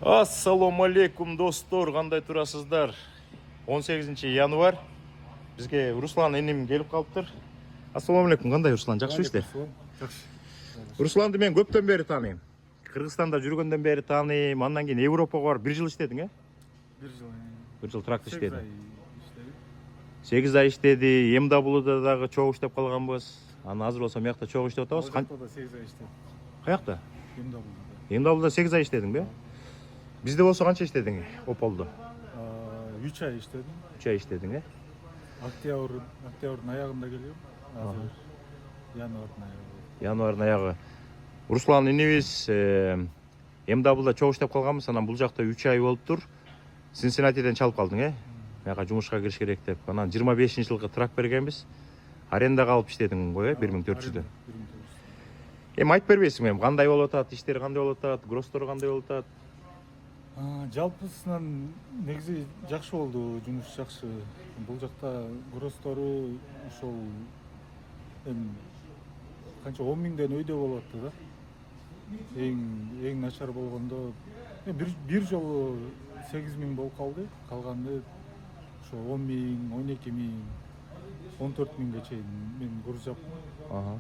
Ассаламу алейкум достор, кандай турасыздар? 18 январь. Бизге Руслан энем келип калыптыр. Ассаламу алейкум, кандай Руслан, жакшыбысыздар? Жакшы. Русланды мен көптөн бери тааныйм. Кыргызстанда жүргөндөн бери тааныйм. Андан кийин Европага барып 1 жыл иштедиң, Бир жыл. 1 жыл тракт иштедиң. 8 ай иштедим. 8 ай иштеди. МWда дагы чогуу иштеп калганбыз. Анан азыр болсо мыякта чогуу иштеп атабыз. Жакта да 8 ай иштедим. Каякта? МWда. МWда 8 ай иштедиң бе? Бизде болсо канча иштедиң? Ополдо. 3 ай иштедим. 3 ай иштедиң, Октябрдын аягында келем. Азыр январдын аягы. Январдын аягы. Руслан инибиз МWда чогуу иштеп калганбыз. Анан бул жакта 3 ай болуптур. Синсинатиден чалып калдың, Мага жумушка кириш керек деп. Анан 25-жылкы трак бергенбиз. Арендага алып иштедиң го, 1400дөн. Эми айтып бербейсиңби, кандай болуп атат, иштери кандай болуп атат, гросстору кандай болуп атат? Жалпысынан негизи жакшы болду, жумуш жакшы. Бул жакта гросстору ошол канча 10 миңден өйдө болуп атты да. Эң начар болгондо бир жолу 8 миң болуп калды. Калганды ошо 10 миң, 12 миң, 14 миңге чейин мен груз жаптым.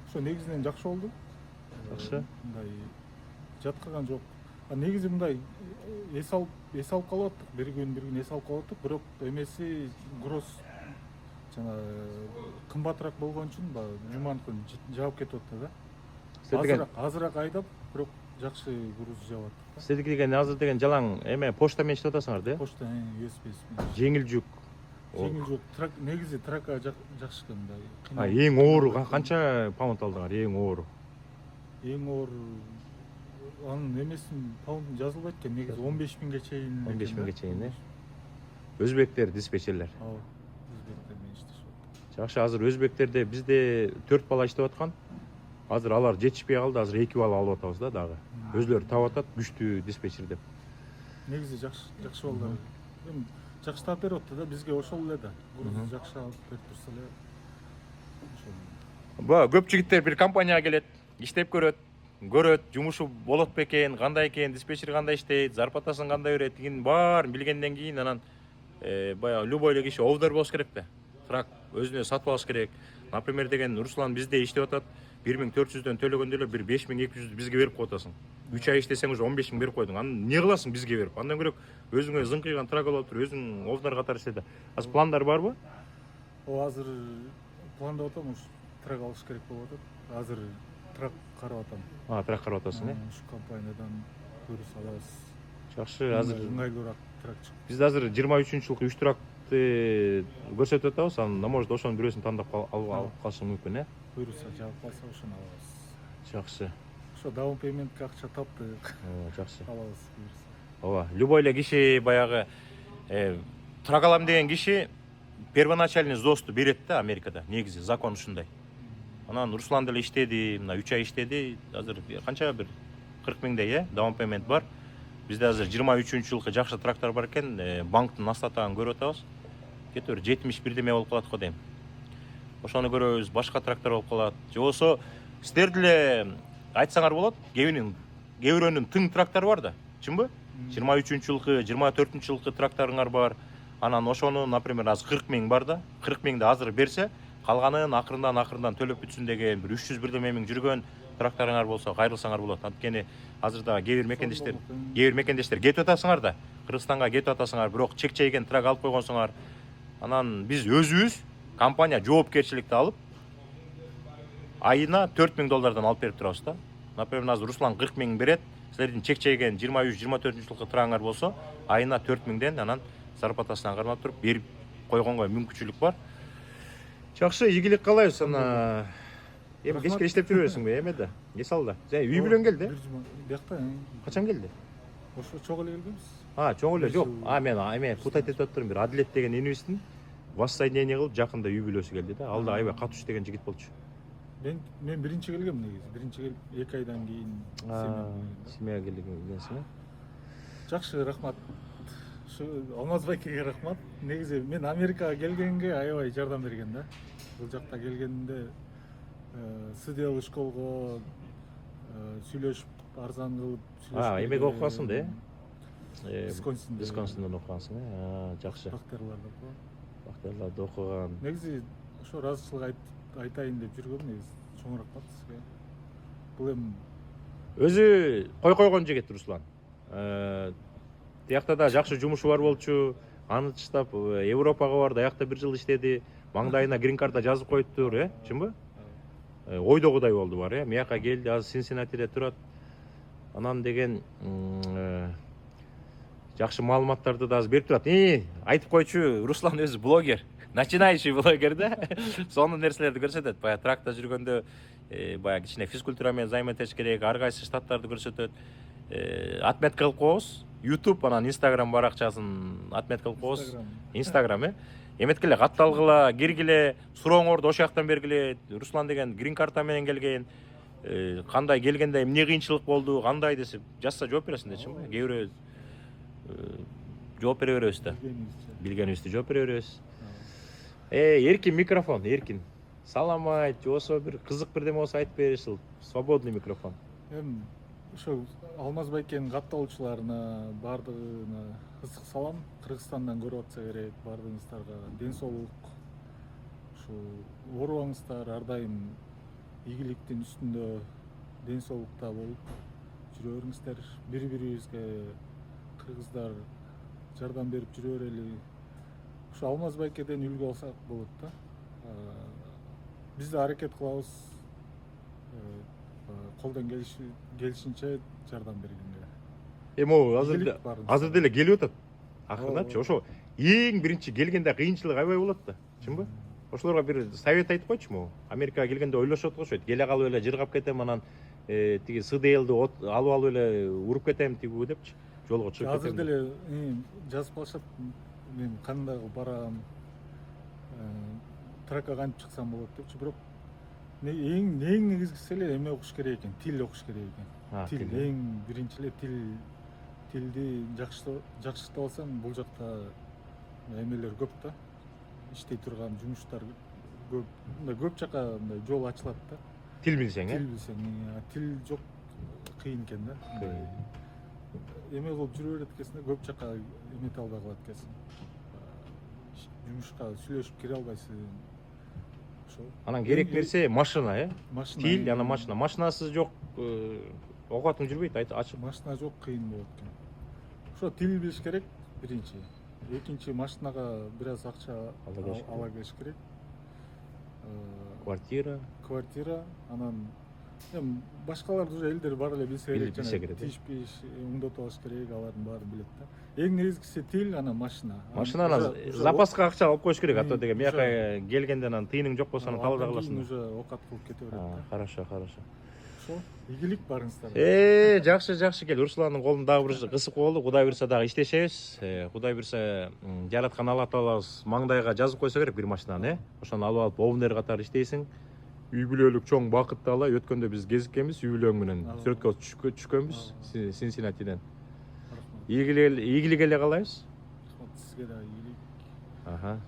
Ошо негизинен жакшы болду. Жакшы. Мындай жаткырган жок. Негизи мындай эс алып калып аттык. Бир күн эс алып калып аттык. Бирок эмеси гроз жана кымбатыраак болгон үчүн жуманткы жаап кетип атты да. Азыраак айдап, бирок жакшы груз жаап аттык. Сиздики деген азыр деген жалаң эме почта менен иштеп атасыңар да? Почта, USB. Жеңил жүк. Жеңил жүк. Негизи трака жакшы мындай. Эң оору канча паунд алдыңар? Эң оору. Эң оор анын эмесин паундун жазылбайт экен. Негизи 15 миңге чейин. 15 миңге чейин, Өзбектер, диспетчерлер. Өзбектер менен иштешет. Жакшы, азыр өзбектерде бизде 4 бала иштеп аткан. Азыр алар жетишпей калды, азыр 2 бала алып атабыз да дагы. Өзлөрү таап атат, күчтүү диспетчер деп. Негизи жакшы болду. Эми жакшы таап берип атты да, бизге ошол эле да. Груз жакшы алып берип турса эле. Ошол. Көп жигиттер бир компанияга келет, иштеп көрөт, жумушу болот бекен, кандай экен, диспетчер кандай иштейт, зарплатасын кандай берет, деген баарын билгенден кийин анан баягы любой эле киши овдор болуш керек да. Трак өзүнө сатып алыш керек. Например деген Руслан бизде иштеп атат, 1400дөн төлөгөндө эле бир 5200 бизге берип коюп атасың. 3 ай иштесең уже 15 миң берип койдуң. Аны эмне кыласың бизге берип? Андан көрөк өзүңө зыңкыйган трак алып туруп, өзүң овдор катары иштеди. Азыр пландар барбы? Азыр пландап атам, ушу трак алыш керек болуп атат. Азыр трак карап атам. Трак карап атасың, Ушу компаниядан көрүс алабыз. Жакшы, азыр ыңгайлуураак трак чыгып. Бизде азыр 23-жылкы 3 тракты көрсөтүп атабыз. Анан может ошонун бирөөсүн тандап алып калышың мүмкүн, Буйруса жаап калса ошону алабыз. Жакшы. Ошо даун пейментке акча таптык. Жакшы. Алабыз буйруса. Ооба, любой эле киши баягы трак алам деген киши первоначальный взносты берет да Америкада. Негизи закон ушундай. Анан Руслан деле иштеди, мына 3 ай иштеди. Азыр канча бир 40 миңдей, даун пеймент бар. Бизде азыр 23-жылкы жакшы трактор бар экен, банктын астатагын көрүп атабыз. Кетип 71 деме болуп калат го дейм. Ошону көрөбүз, башка трактор болуп калат. Же болсо сиздер деле айтсаңар болот, кээ бирөөнүн тың трактору бар да, чынбы? 23-жылкы, 24-жылкы тракторуңар бар. Анан ошону, например, азыр 40 миң бар да, 40 миңди азыр берсе, калганын акырындан төлөп бүтсүн деген бир 300 бирдеме миң жүргөн тракторуңар болсо кайрылсаңар болот. Анткени азыр да кээ бир мекендештер кетип атасыңар да, Кыргызстанга кетип атасыңар, бирок чек-чейген трак алып койгонсуңар. Анан биз өзүбүз компания жоопкерчиликти алып айына 4 миң доллардан алып берип турабыз да. Например, азыр Руслан 40 миң берет, силердин чек-чейген 23-24-жылкы трагыңар болсо, айына 4 миңден анан зарплатасынан кармап туруп берип койгонго мүмкүнчүлүк бар. Жакшы, ийгилик каалайбыз. Ана эми кечке иштеп жүрө бересиңби эмеде? Эс алда. Үй бүлөң келди? Биякта. Качан келди? Ошо чоң эле келгенбиз. Чоң эле жок. Мен эме путать этип атырмын. Бир Адилет деген инибиздин воссоединение кылып жакында үй бүлөсү келди да. Алда аябай катуш деген жигит болчу. Мен биринчи келгем негизи. Биринчи келип 2 айдан кийин семьяга келгенсиң. Жакшы, рахмат. Ошо Алмазбайкеге рахмат. Негизи мен Америкага келгенге аябай жардам берген да. Бул жакта келгенде СДЛ школго сүйлөшүп арзан кылып Эмеге окугансың да, Висконсинден окугансың, жакшы. Бактыярларда окуган. негизи ошо ыраазычылык айтайын деп жүргөм, негизи чоңураак калат сизге. Бул эми Өзү койгон жигит Руслан. Тиякта да жакшы жумушу бар болчу. Аны таштап Европага барды, аякта бир жыл иштеди. Маңдайына грин карта жазып коюптур, чынбы? Ойдогудай болду бар, Мияка келди, азыр Синсинатиде турат. Анан деген жакшы маалыматтарды да азыр берип турат. Айтып койчу, Руслан өзү блогер, начинающий блогер да. Сонун нерселерди көрсөтөт. Баягы тракта жүргөндө баягы кичине физкультура менен займатыш керек, ар кайсы штаттарды көрсөтөт. Отметка кылып коебуз. YouTube анан Instagram баракчасын отметка кылып коебуз. Instagram, эметкеле катталгыла, киргиле, сурооңорду ошол жактан бергиле. Руслан деген грин карта менен келген. Кандай келгенде эмне кыйынчылык болду, кандай десе, жазса жооп бересиң да, чынбы? Кээ бирөө жооп бере беребиз да. Билгенибизди жооп бере беребиз. Эркин микрофон, эркин. Салам айт, же болсо бир кызык бирдеме болсо айтып беришил. Свободный микрофон. Эми ошо Алмаз байкенин катталуучуларына баардыгына ысык салам. Кыргызстандан көрүп атса керек баардыгыңыздарга ден соолук. Ушу оорубаңыздар, ар дайым ийгиликтин үстүндө ден соолукта болуп жүрө бериңиздер. Бири-бирибизге кыргыздар жардам берип жүрө берели. Ушу Алмаз байкеден үлгү алсак болот да. Биз да аракет кылабыз. Колдон келишинче жардам бергенге. Могу азыр деле келип атат. Акырындапчы. Ошо эң биринчи келгенде кыйынчылык аябай болот да. Чынбы? Ошолорго бир совет айтып койчу могу. Америкага келгенде ойлошот го ошойт. Келе калып эле жыргап кетем, анан тиги СДЛди алып эле уруп кетем тигүү депчи. Жолго чыгып кетем. Азыр деле жазып калышат. Мен кандай барам, тракка кантип чыксам болот депчи. Бирок эң негизгиси эле эме окуш керек экен, тил окуш керек экен. Тил эң биринчи эле тилди жакшыртып алсаң, бул жакта эмелер көп да. Иштей турган жумуштар көп. Мындай көп жака мындай жол ачылат да. Тил билсең, Тил билсең, тил жок кыйын экен да. Эме кылып жүрө берет экенсиң, көп жака эмете албай калат экенсиң. Жумушка сүйлөшүп кире албайсың. Анан керек нерсе машина, Машина. Тил, анан машина. Машинасыз жок, оокатың жүрбөйт, ачык. Машина жок, кыйын болот экен. Ошо тил билиш керек биринчи. Экинчи, машинага бир аз акча ала келиш керек. Квартира, анан эми башкалар уже элдер бар эле билсе керек. Тишпиш, оңдотуп алыш керек, алардын баарын билет да. Эң негизгиси тил, анан машина. Машинаны запаска акча алып коюш керек, ато деген мияка келгенде анан тыйының жок болсо калыбай каласың. Уже оокат кылып кете берет да. Хорошо. Ошо, ийгилик барыңыздар. Жакшы кел. Русландын колун дагы бир кысып болду. Кудай буйрса дагы иштешебиз. Кудай буйрса жараткан Алла Таалабыз маңдайга жазып койсо керек бир машинаны, Ошону алып овнер катары иштейсиң. Үй бүлөлүк чоң бакыт ала. Өткөндө биз кезиккенбиз, үй бүлөң менен сүрөткө түшкөнбүз Синсинатиден. Ийгилик эле каалайбыз. Сизге да ийгилик.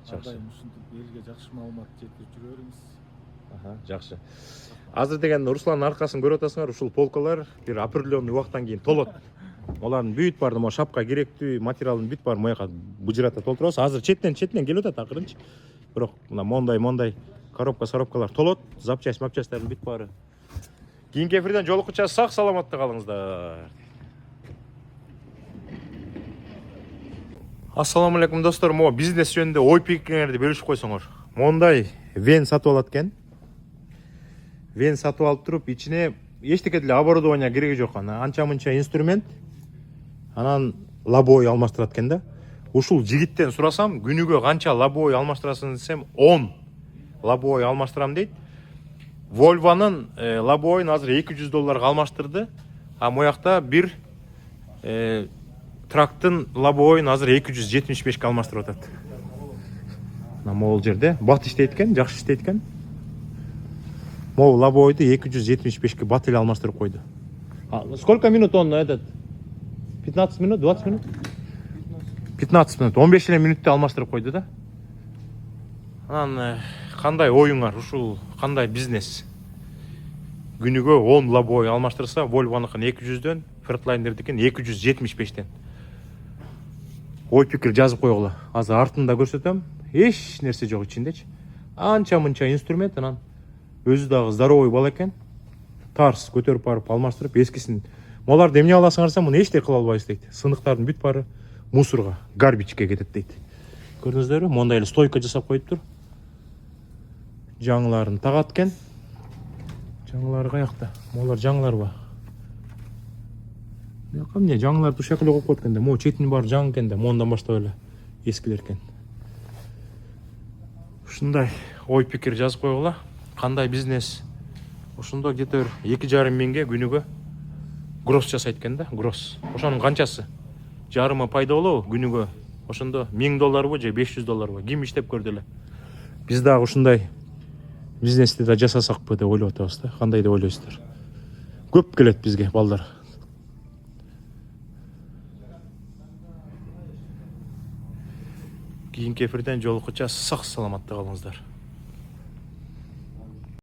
Жакшы. Ушинтип элге жакшы маалымат жеткирип жүрө бериңиз. Жакшы. Азыр деген Русландын аркасын көрүп атасыңар, ушул полкалар бир определенный убакыттан кийин толот. Олардын бүт баарын могу шапка керектүү материалдын бүт баарын мояка бужурата толтурабыз. Азыр четтен келип атат акырынчы. Бирок мына мондай коробкалар толот, запчастьтардын бүт баары. Кийинки эфирден жолуккуча сак саламатта калыңыздар. Ассаламу алейкум достор, могу бизнес жөнүндө ой пикириңерди бөлүшүп койсоңор. Мондай вен сатып алат экен. Вен сатып алып туруп, ичине эчтеке деле оборудование кереги жок, анча-мынча инструмент, анан лобой алмаштырат экен да. Ушул жигиттен сурасам, күнүгө канча лобой алмаштырасың десем, 10 лобой алмаштырам дейт. Volvo'нун лобойун азыр $200 алмаштырды, а моякта бир трактын лобойун азыр 275 алмаштырып атат. Могул жерде бат иштейт экен, жакшы иштейт экен. Могул лобойду 275 бат эле алмаштырып койду. Сколько минут он этот? 15 минут, 20 минут? 15 минут, 15 эле минутта алмаштырып койду да. Анан кандай оюңар, ушул кандай бизнес? күнүгө 10 лобовой алмаштырса, Volvo'ныкын 200'дөн, Freightliner-дикин 275'тен. Ой пикир жазып койгула. Азыр артында көрсөтөм. Эч нерсе жок ичиндечи. Анча-мынча инструмент, анан өзү дагы здоровый бала экен. Тарс көтөрүп барып алмаштырып, эскисин. Моларды эмне аласыңарса, муну эчтек кыла албайбыз дейт. Сыныктардын бүт баары мусорго, гарбичке кетет дейт. Көрдүңүздөрбү? Мондай эле стойка жасап коюптур. Жаңыларын тагат экен. Жаңылары каякта? Молар жаңыларбы? Бияка эмне жаңылар ушак эле коюп койгон да. Могу четинин баары жаңы экен да, мондан баштап эле эскилер экен. Ушундай ой пикир жазып койгула. Кандай бизнес? Ошондо где-то 2,5 миңге күнүгө гросс жасайт экен да, гросс. Ошонун канчасы? Жарымы пайда болобу күнүгө? Ошондо $1000 же $500? Ким иштеп көрдү эле? Биз дагы ушундай бизнести да жасасакпы деп ойлоп атабыз да. Кандай деп ойлойсуздар? Көп келет бизге балдар. Кийинки эфирден жолуккуча сак саламатта калыңыздар.